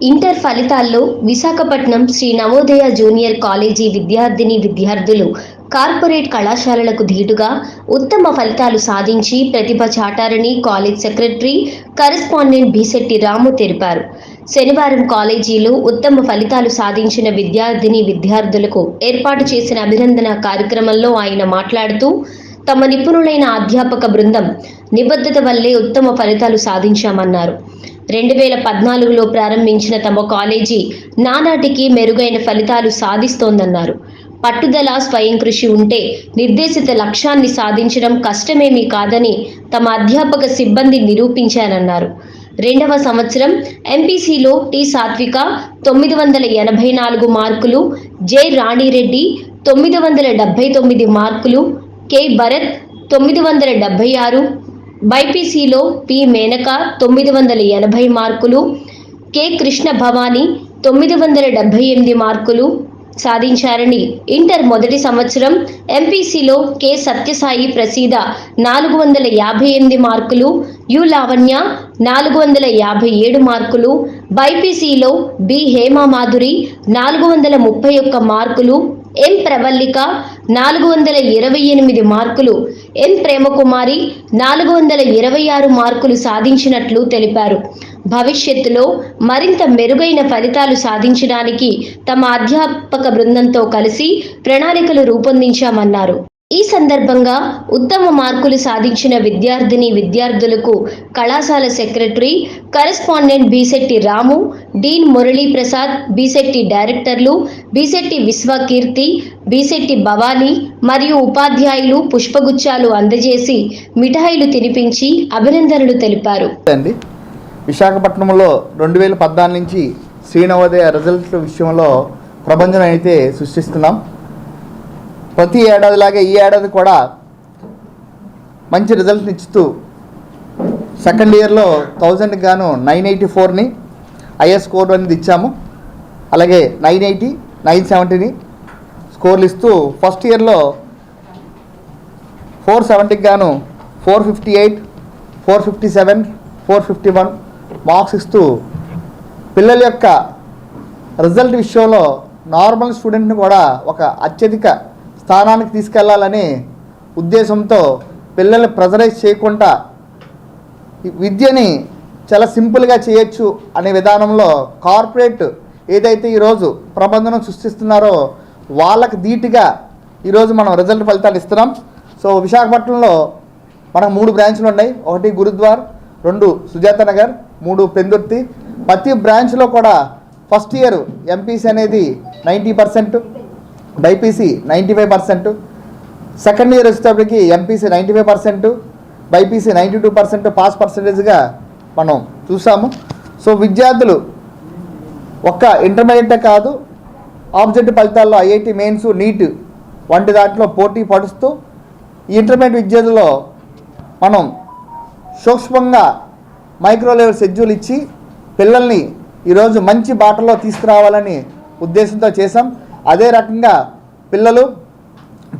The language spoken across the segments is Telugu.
ఇంటర్ ఫలితాల్లో విశాఖపట్నం శ్రీ నవోదయ జూనియర్ కాలేజీ విద్యార్థులు కార్పొరేట్ కళాశాలలకు ధీటుగా ఉత్తమ ఫలితాలు సాధించి ప్రతిభ చాటారని కాలేజ్ సెక్రటరీ కరెస్పాండెంట్ బీశెట్టి రాము తెలిపారు. శనివారం కాలేజీలో ఉత్తమ ఫలితాలు సాధించిన విద్యార్థులకు ఏర్పాటు చేసిన అభినందన కార్యక్రమంలో ఆయన మాట్లాడుతూ, తమ నిపుణులైన అధ్యాపక బృందం నిబద్ధత వల్లే ఉత్తమ ఫలితాలు సాధించామన్నారు. 2014లో ప్రారంభించిన తమ కాలేజీ నానాటికి మెరుగైన ఫలితాలు సాధిస్తోందన్నారు. పట్టుదల, స్వయం కృషి ఉంటే నిర్దేశిత లక్ష్యాన్ని సాధించడం కష్టమేమీ కాదని తమ అధ్యాపక సిబ్బంది నిరూపించారన్నారు. 2వ సంవత్సరం ఎంపీసీలో టి సాత్విక 984 మార్కులు, జె రాణిరెడ్డి 979 మార్కులు, కె భరత్ 976, బైపీసీలో పి మేనక 980 మార్కులు, కె కృష్ణ భవాని 978 మార్కులు సాధించారని, ఇంటర్ మొదటి సంవత్సరం ఎంపీసీలో కె సత్యసాయి ప్రసీద 458 మార్కులు, యు లావణ్య 457 మార్కులు, బైపీసీలో బి హేమా మాధురి 431 మార్కులు, ఎం ప్రవల్లిక 428 మార్కులు, ఎం ప్రేమకుమారి 426 మార్కులు సాధించినట్లు తెలిపారు. భవిష్యత్తులో మరింత మెరుగైన ఫలితాలు సాధించడానికి తమ అధ్యాపక బృందంతో కలిసి ప్రణాళికలు రూపొందించామన్నారు. ఈ సందర్భంగా ఉత్తమ మార్కులు సాధించిన విద్యార్థులకు కళాశాల సెక్రటరీ కరెస్పాండెంట్ బీశెట్టి రాము, డీన్ మురళీ ప్రసాద్, బీశెట్టి డైరెక్టర్లు బీశెట్టి విశ్వకీర్తి, బీశెట్టి భవానీ మరియు ఉపాధ్యాయులు పుష్పగుచ్చాలు అందజేసి మిఠాయిలు తినిపించి అభినందనలు తెలిపారు. విశాఖపట్నంలో 2014 నుంచి శ్రీ నవోదయ రిజల్ట్ విషయంలో ప్రపంచం అయితే సృష్టిస్తున్నాం. ప్రతి ఏడాదిలాగే ఈ ఏడాది కూడా మంచి రిజల్ట్ని ఇస్తూ సెకండ్ ఇయర్లో 1000కి గాను 984ని హైయెస్ట్ స్కోర్ అనేది ఇచ్చాము. అలాగే 980, 970ని స్కోర్లు ఇస్తూ ఫస్ట్ ఇయర్లో 470కి గాను 458, 457, 451 మార్క్స్ ఇస్తూ పిల్లల యొక్క రిజల్ట్ విషయంలో నార్మల్ స్టూడెంట్ని కూడా ఒక అత్యధిక స్థానానికి తీసుకెళ్లాలనే ఉద్దేశంతో పిల్లల్ని ప్రెజరైజ్ చేయకుండా విద్యని చాలా సింపుల్గా చేయొచ్చు అనే విధానంలో కార్పొరేట్ ఏదైతే ఈరోజు ప్రబంధనం సృష్టిస్తున్నారో వాళ్ళకి ధీటుగా ఈరోజు మనం రిజల్ట్ ఫలితాలు ఇస్తున్నాం. సో విశాఖపట్నంలో మనకు 3 బ్రాంచ్లు ఉన్నాయి. 1 గురుద్వార్, 2 సుజాత నగర్, 3 పెందుర్తి. ప్రతి బ్రాంచ్లో కూడా ఫస్ట్ ఇయర్ ఎంపీసీ అనేది 90%, బైపీసీ 95%, సెకండ్ ఇయర్ వచ్చేటప్పటికి ఎంపీసీ 95%, బైపీసీ 92% పాస్ పర్సంటేజ్గా మనం చూసాము. సో విద్యార్థులు ఒక్క ఇంటర్మీడియటే కాదు, ఆబ్జెక్టివ్ ఫలితాల్లో ఐఐటి మెయిన్స్, నీట్ వంటి దాంట్లో పోటీ పడుస్తూ ఈ ఇంటర్మీడియట్ విద్యార్థుల్లో మనం సూక్ష్మంగా మైక్రో లెవెల్ షెడ్యూల్ ఇచ్చి పిల్లల్ని ఈరోజు మంచి బాటలో తీసుకురావాలని ఉద్దేశంతో చేసాం. అదే రకంగా పిల్లలు,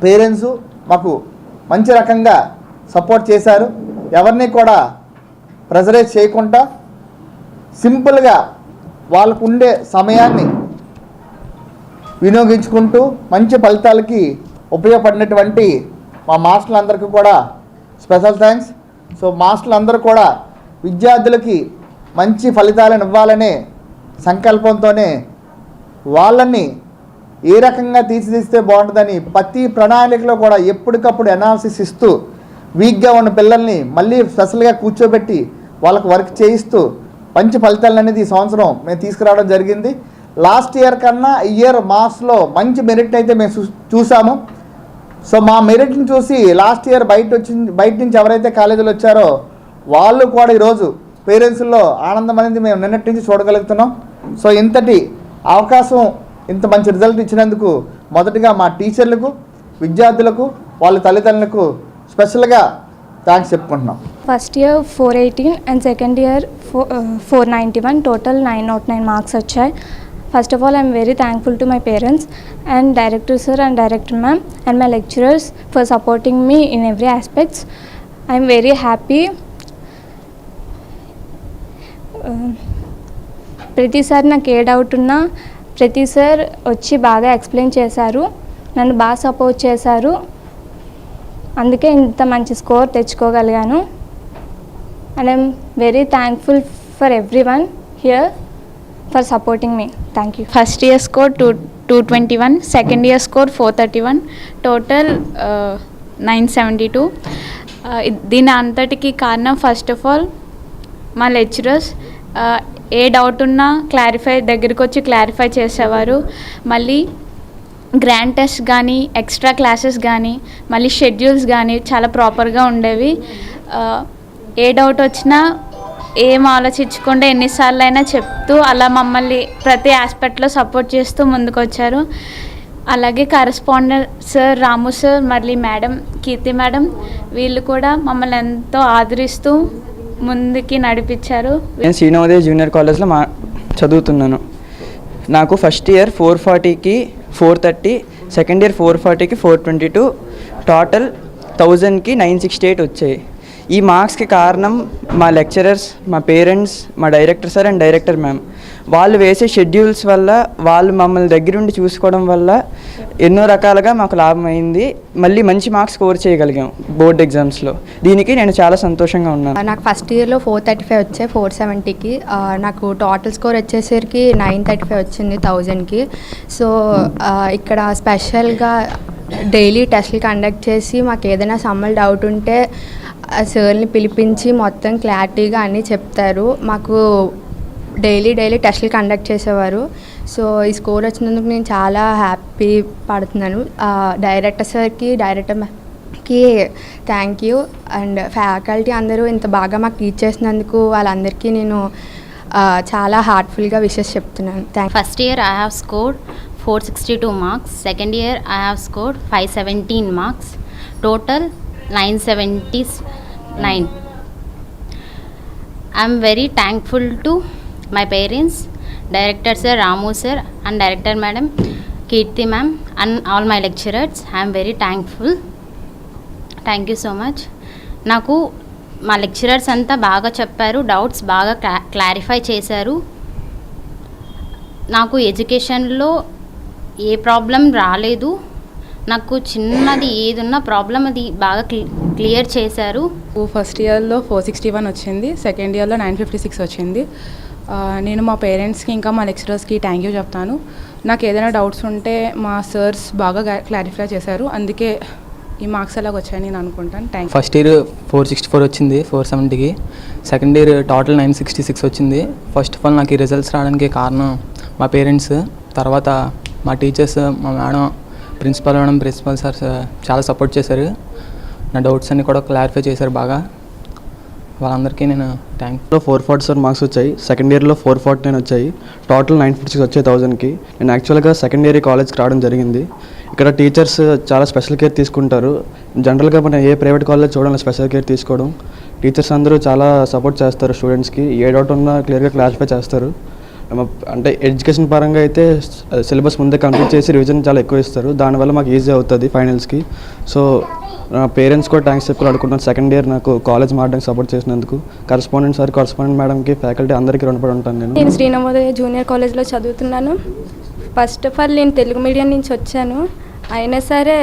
పేరెంట్స్ మాకు మంచి రకంగా సపోర్ట్ చేశారు. ఎవరిని కూడా ప్రెజరైజ్ చేయకుండా సింపుల్గా వాళ్ళకు ఉండే సమయాన్ని వినియోగించుకుంటూ మంచి ఫలితాలకి ఉపయోగపడినటువంటి మా మాస్టర్లందరికీ కూడా స్పెషల్ థ్యాంక్స్. సో మాస్టర్లందరూ కూడా విద్యార్థులకి మంచి ఫలితాలను ఇవ్వాలనే సంకల్పంతోనే వాళ్ళని ఏ రకంగా తీర్చిదిస్తే బాగుంటుందని ప్రతి ప్రణాళికలో కూడా ఎప్పటికప్పుడు అనాలిసిస్ ఇస్తూ వీక్గా ఉన్న పిల్లల్ని మళ్ళీ స్పెషల్గా కూర్చోబెట్టి వాళ్ళకు వర్క్ చేయిస్తూ మంచి ఫలితాలు అనేది ఈ సంవత్సరం మేము తీసుకురావడం జరిగింది. లాస్ట్ ఇయర్ కన్నా ఈ ఇయర్ మార్క్స్లో మంచి మెరిట్ అయితే మేము చూసాము. సో మా మెరిట్ని చూసి లాస్ట్ ఇయర్ బయట నుంచి ఎవరైతే కాలేజీలో వచ్చారో వాళ్ళు కూడా ఈరోజు పేరెంట్స్లో ఆనందం అనేది మేము నిన్నటి నుంచి చూడగలుగుతున్నాం. సో ఇంతటి అవకాశం, ఇంత మంచి రిజల్ట్ ఇచ్చినందుకు మొదటిగా మా టీచర్లకు, విద్యార్థులకు, వాళ్ళ తల్లిదండ్రులకు స్పెషల్గా థ్యాంక్స్ చెప్పుకుంటున్నాం. First year 418 and second year 491, total 909 marks వచ్చాయి. First of all, I am very thankful to my parents and director sir and director ma'am and my lecturers for supporting me in every aspects. I am very happy. ప్రతిసారి నాకు ఏ డౌట్ ఉన్నా ప్రతి సార్ వచ్చి బాగా ఎక్స్ప్లెయిన్ చేశారు, నన్ను బాగా సపోర్ట్ చేశారు. అందుకే ఇంత మంచి స్కోర్ తెచ్చుకోగలిగాను. And I'm very thankful for everyone here for supporting me. Thank you. First year score 221, second year score 431, total 972. దీని అంతటికి కారణం ఫస్ట్ ఆఫ్ ఆల్ మా లెక్చరర్స్. ఏ డౌట్ ఉన్నా దగ్గరికి వచ్చి క్లారిఫై చేసేవారు. మళ్ళీ గ్రాండ్ టెస్ట్ కానీ, ఎక్స్ట్రా క్లాసెస్ కానీ, మళ్ళీ షెడ్యూల్స్ కానీ చాలా ప్రాపర్గా ఉండేవి. ఏ డౌట్ వచ్చినా ఏం ఆలోచించకుండా ఎన్నిసార్లు అయినా చెప్తూ అలా మమ్మల్ని ప్రతి ఆస్పెక్ట్లో సపోర్ట్ చేస్తూ ముందుకు వచ్చారు. అలాగే కరెస్పాండెంట్ సార్ రాము సార్, మళ్ళీ మేడం కీర్తి మేడం, వీళ్ళు కూడా మమ్మల్ని ఎంతో ఆదరిస్తూ ముందుకి నడిపించారు. నేను శ్రీనవోదయ జూనియర్ కాలేజ్లో చదువుతున్నాను. నాకు ఫస్ట్ ఇయర్ 440కి 430, సెకండ్ ఇయర్ 440కి 422, టోటల్ 1000కి 968 వచ్చాయి. ఈ మార్క్స్కి కారణం మా లెక్చరర్స్, మా పేరెంట్స్, మా director sir and director ma'am. వాళ్ళు వేసే షెడ్యూల్స్ వల్ల, వాళ్ళు మమ్మల్ని దగ్గరుండి చూసుకోవడం వల్ల ఎన్నో రకాలుగా మాకు లాభం అయింది. మళ్ళీ మంచి మార్క్స్ స్కోర్ చేయగలిగాం బోర్డ్ ఎగ్జామ్స్లో. దీనికి నేను చాలా సంతోషంగా ఉన్నాను. నాకు ఫస్ట్ ఇయర్లో 435 వచ్చాయి 470కి. నాకు టోటల్ స్కోర్ వచ్చేసరికి 935 వచ్చింది 1000కి. సో ఇక్కడ స్పెషల్గా డైలీ టెస్ట్లు కండక్ట్ చేసి మాకు ఏదైనా సమ్మల్ డౌట్ ఉంటే సార్ని పిలిపించి మొత్తం క్లారిటీగా అన్నీ చెప్తారు. మాకు డైలీ టెస్ట్లు కండక్ట్ చేసేవారు. సో ఈ స్కోర్ వచ్చినందుకు నేను చాలా హ్యాపీ పడుతున్నాను. డైరెక్టర్ సార్కి, డైరెక్టర్ మ్యామ్కి థ్యాంక్ యూ. అండ్ ఫ్యాకల్టీ అందరూ ఇంత బాగా మాకు టీచ్ చేసినందుకు వాళ్ళందరికీ నేను చాలా హార్ట్ఫుల్గా విషెస్ చెప్తున్నాను. First year I have scored 462 marks. Second year I have scored 517 marks. Total 979. I am very thankful to my parents, Director Sir Ramu Sir and Director Madam Kirti Ma'am and all my lecturers. I am very thankful. Thank you so much. నాకు మా లెక్చరర్స్ అంతా బాగా చెప్పారు, డౌట్స్ బాగా క్లారిఫై చేశారు. నాకు ఎడ్యుకేషన్లో ఏ ప్రాబ్లం రాలేదు. నాకు చిన్నది ఏదున్నా ప్రాబ్లం అది బాగా క్లియర్ చేశారు. ఫస్ట్ ఇయర్లో 461 వచ్చింది, సెకండ్ ఇయర్లో 956 వచ్చింది. నేను మా పేరెంట్స్కి ఇంకా మా లెక్చరర్స్కి థ్యాంక్ యూ చెప్తాను. నాకు ఏదైనా డౌట్స్ ఉంటే మా సర్స్ బాగా క్లారిఫై చేశారు, అందుకే ఈ మార్క్స్ ఎలాగ వచ్చాయని నేను అనుకుంటాను. Thank you. ఫస్ట్ ఇయర్ 464 వచ్చింది 470కి, సెకండ్ ఇయర్ టోటల్ 966 వచ్చింది. ఫస్ట్ ఆఫ్ ఆల్ నాకు ఈ రిజల్ట్స్ రావడానికి కారణం మా పేరెంట్స్, తర్వాత మా టీచర్స్, మా మేడం, ప్రిన్సిపల్ సార్ చాలా సపోర్ట్ చేశారు. నా డౌట్స్ అన్నీ కూడా క్లారిఫై చేశారు బాగా. వాళ్ళందరికీ నేను థ్యాంక్. 447 మార్క్స్ వచ్చాయి, సెకండ్ ఇయర్లో 449 వచ్చాయి, టోటల్ 956 వచ్చాయి 1000కి. నేను యాక్చువల్గా సెకండ్ ఇయర్ కాలేజ్కి రావడం జరిగింది. ఇక్కడ టీచర్స్ చాలా స్పెషల్ కేర్ తీసుకుంటారు. జనరల్గా మనం ఏ ప్రైవేట్ కాలేజ్ చూడాలి స్పెషల్ కేర్ తీసుకోవడం. టీచర్స్ అందరూ చాలా సపోర్ట్ చేస్తారు స్టూడెంట్స్కి. ఏ డౌట్ ఉన్నా క్లియర్గా క్లారిఫై చేస్తారు. అంటే ఎడ్యుకేషన్ పరంగా అయితే సిలబస్ ముందే కంప్లీట్ చేసి రివిజన్ చాలా ఎక్కువ ఇస్తారు. దానివల్ల మాకు ఈజీ అవుతుంది ఫైనల్స్కి. సో నా పేరెంట్స్ కూడా థ్యాంక్స్ చెప్పుకోవాలనుకుంటున్నాను. సెకండ్ ఇయర్ నాకు కాలేజ్ మారడానికి సపోర్ట్ చేసినందుకు కరెస్పాండెంట్ సార్, కరెస్పాండెంట్ మేడంకి, ఫ్యాకల్టీ అందరికీ రుణపడి ఉంటాను. నేను శ్రీనవోదయ జూనియర్ కాలేజ్లో చదువుతున్నాను. ఫస్ట్ ఆఫ్ ఆల్ నేను తెలుగు మీడియం నుంచి వచ్చాను. అయినా సరే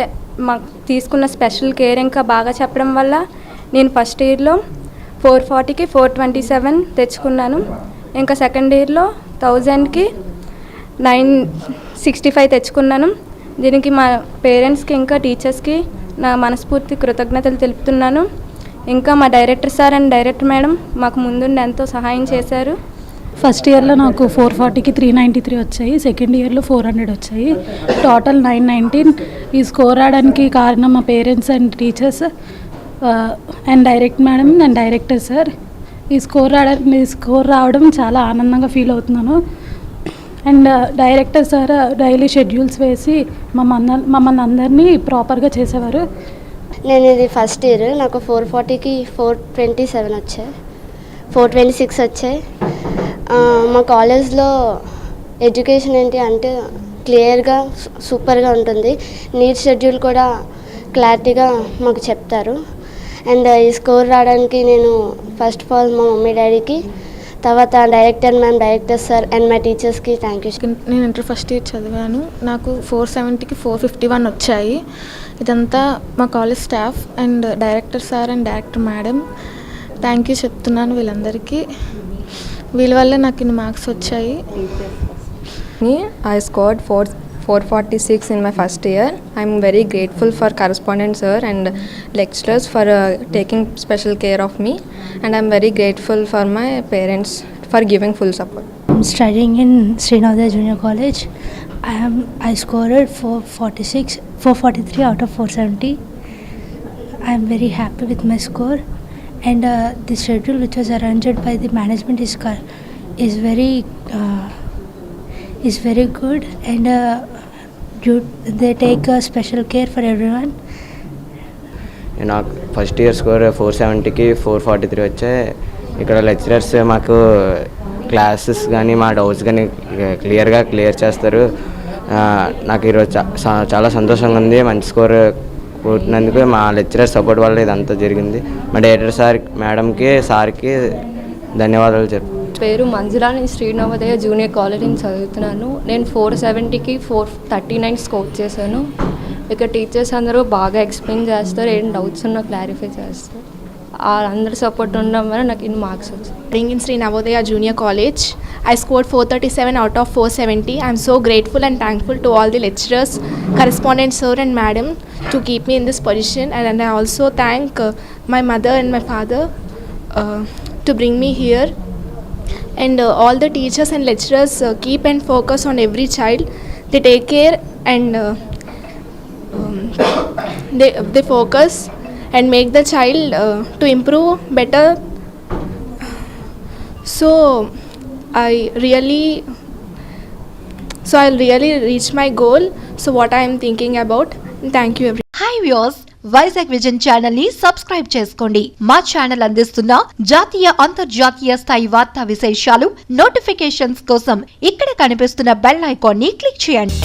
మాకు తీసుకున్న స్పెషల్ కేర్ ఇంకా బాగా చెప్పడం వల్ల నేను ఫస్ట్ ఇయర్లో 440కి 427 తెచ్చుకున్నాను. ఇంకా సెకండ్ ఇయర్లో 1000కి 965 తెచ్చుకున్నాను. దీనికి మా పేరెంట్స్కి ఇంకా టీచర్స్కి నా మనస్ఫూర్తి కృతజ్ఞతలు తెలుపుతున్నాను. ఇంకా మా director sir and director madam మాకు ముందుండి ఎంతో సహాయం చేశారు. ఫస్ట్ ఇయర్లో నాకు 440కి 393 వచ్చాయి, సెకండ్ ఇయర్లో 400 వచ్చాయి, టోటల్ 919. ఈ స్కోర్ రావడానికి కారణం మా parents and teachers and direct madam and director sir. ఈ స్కోర్ రావడం చాలా ఆనందంగా ఫీల్ అవుతున్నాను. And director sir daily schedules వేసి మమ్మల్ని అందరినీ ప్రాపర్గా చేసేవారు. నేను ఇది ఫస్ట్ ఇయర్, నాకు 440కి 427 వచ్చాయి, 426 వచ్చాయి. మా కాలేజ్లో ఎడ్యుకేషన్ ఏంటి అంటే క్లియర్గా సూపర్గా ఉంటుంది. నీట్ షెడ్యూల్ కూడా క్లారిటీగా మాకు చెప్తారు. అండ్ ఈ స్కోర్ రావడానికి నేను ఫస్ట్ ఆఫ్ ఆల్ మా మమ్మీ డాడీకి, తర్వాత director ma'am, director sir and my టీచర్స్కి థ్యాంక్ యూ. నేను ఇంటర్ ఫస్ట్ ఇయర్ చదివాను. నాకు 470కి 451 వచ్చాయి. ఇదంతా మా college staff and director sir and director madam thank you చెప్తున్నాను వీళ్ళందరికీ. వీళ్ళ వల్ల నాకు ఇన్ని మార్క్స్ వచ్చాయి. I scored 446 in my first year. I'm very grateful for correspondent sir and lecturers for taking special care of me, and I'm very grateful for my parents for giving full support. I'm studying in Sri Navodaya Junior College. I scored 443 out of 470. I'm very happy with my score, and the schedule which was arranged by the management is very good, and they take special care for everyone. నాకు ఫస్ట్ ఇయర్ స్కోర్ 470కి 443 వచ్చాయి. ఇక్కడ లెక్చరర్స్ మాకు క్లాసెస్ కానీ మా డౌట్స్ కానీ క్లియర్ చేస్తారు. నాకు ఈరోజు చాలా సంతోషంగా ఉంది. మంచి స్కోర్ కొట్టినందుకు మా లెక్చరర్ సపోర్ట్ వల్ల ఇదంతా జరిగింది. మా డైరెక్టర్ సార్, మేడంకి, సార్కి ధన్యవాదాలు చెప్తాను. పేరు మంజులా, నేను శ్రీ నవోదయ జూనియర్ కాలేజ్ నుంచి చదువుతున్నాను. నేను 470కి 439 స్కోర్ చేశాను. ఇక్కడ టీచర్స్ అందరూ బాగా ఎక్స్ప్లెయిన్ చేస్తారు, ఏం డౌట్స్ ఉన్నా క్లారిఫై చేస్తారు. అందరి సపోర్ట్ ఉండడం వల్ల నాకు ఇన్ని మార్క్స్ వచ్చాయి. In Sri Navodaya Junior College, I scored 437 out of 470. I'm so grateful and thankful to all the lecturers, correspondent sir and madam to keep me in this position, and I also thank my mother and my father to bring me here. And all the teachers and lecturers keep and focus on every child. They take care and they focus and make the child to improve better. So I'll really reach my goal. So what I am thinking about. Thank you everyone. Hi viewers, Vizag vision channel ని సబ్స్క్రైబ్ చేసుకోండి. మా ఛానల్ అందిస్తున్న జాతీయ అంతర్జాతీయ స్థాయి వార్తా విశేషాలు నోటిఫికేషన్స్ కోసం ఇక్కడ కనిపిస్తున్న బెల్ ఐకాన్ ని క్లిక్ చేయండి.